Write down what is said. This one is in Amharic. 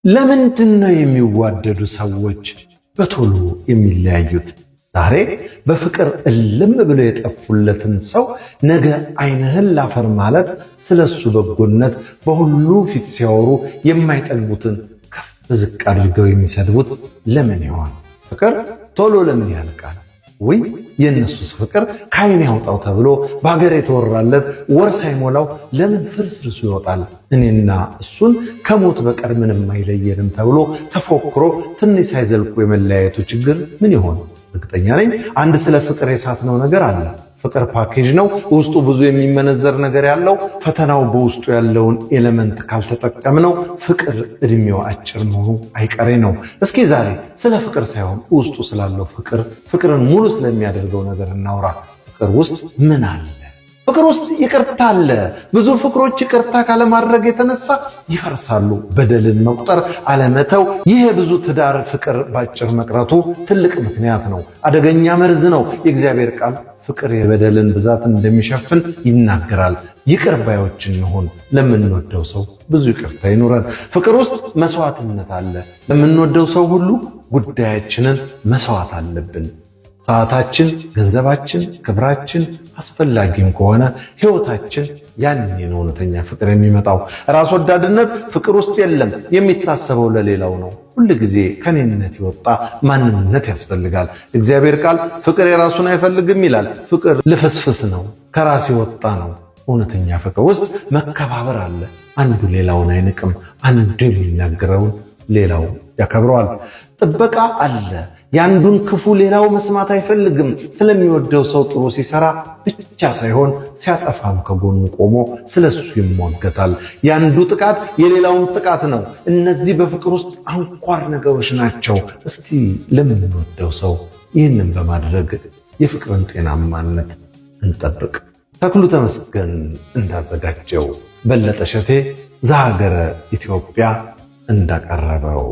ለምንድነው የሚዋደዱ ሰዎች በቶሎ የሚለያዩት? ዛሬ በፍቅር እልም ብለው የጠፉለትን ሰው ነገ ዓይንህን ላፈር ማለት ስለሱ በጎነት በሁሉ ፊት ሲያወሩ የማይጠግቡትን ከፍ ዝቅ አድርገው የሚሰድቡት ለምን ይሆን? ፍቅር ቶሎ ለምን ያልቃል? ወይ የነሱስ ፍቅር ከዓይን ያውጣው ተብሎ በአገር የተወራለት ወር ሳይሞላው ለምን ፍርስርሱ ይወጣል? እኔና እሱን ከሞት በቀር ምንም አይለየንም ተብሎ ተፎክሮ ትንሽ ሳይዘልቁ የመለያየቱ ችግር ምን ይሆን? እርግጠኛ ነኝ አንድ ስለ ፍቅር የሳትነው ነገር አለ። ፍቅር ፓኬጅ ነው። ውስጡ ብዙ የሚመነዘር ነገር ያለው፣ ፈተናው በውስጡ ያለውን ኤሌመንት ካልተጠቀምነው ፍቅር እድሜው አጭር መሆኑ አይቀሬ ነው። እስኪ ዛሬ ስለ ፍቅር ሳይሆን ውስጡ ስላለው ፍቅርን ሙሉ ስለሚያደርገው ነገር እናውራ። ፍቅር ውስጥ ምን አለ? ፍቅር ውስጥ ይቅርታ አለ። ብዙ ፍቅሮች ይቅርታ ካለማድረግ የተነሳ ይፈርሳሉ። በደልን መቁጠር አለመተው፣ ይህ ብዙ ትዳር ፍቅር ባጭር መቅረቱ ትልቅ ምክንያት ነው። አደገኛ መርዝ ነው። የእግዚአብሔር ቃል ፍቅር የበደልን ብዛት እንደሚሸፍን ይናገራል። ይቅር ባዮች እንሁን። ለምንወደው ሰው ብዙ ይቅርታ ይኑረን። ፍቅር ውስጥ መስዋዕትነት አለ። ለምንወደው ሰው ሁሉ ጉዳያችንን መስዋዕት አለብን። ሰዓታችን፣ ገንዘባችን፣ ክብራችን አስፈላጊም ከሆነ ሕይወታችን ያኔ ነው እውነተኛ ፍቅር የሚመጣው። ራስ ወዳድነት ፍቅር ውስጥ የለም። የሚታሰበው ለሌላው ነው። ሁል ጊዜ ከኔነት የወጣ ማንነት ያስፈልጋል። እግዚአብሔር ቃል ፍቅር የራሱን አይፈልግም ይላል። ፍቅር ልፍስፍስ ነው፣ ከራስ የወጣ ነው። እውነተኛ ፍቅር ውስጥ መከባበር አለ። አንዱ ሌላውን አይንቅም። አንዱ የሚናገረውን ሌላው ያከብረዋል። ጥበቃ አለ። ያንዱን ክፉ ሌላው መስማት አይፈልግም። ስለሚወደው ሰው ጥሩ ሲሰራ ብቻ ሳይሆን ሲያጠፋም ከጎኑ ቆሞ ስለሱ ይሟገታል። ያንዱ ጥቃት የሌላውን ጥቃት ነው። እነዚህ በፍቅር ውስጥ አንኳር ነገሮች ናቸው። እስቲ ለምንወደው ሰው ይህንን በማድረግ የፍቅርን ጤናማነት እንጠብቅ። ተክሉ ተመስገን እንዳዘጋጀው፣ በለጠ ሸቴ ዘሀገረ ኢትዮጵያ እንዳቀረበው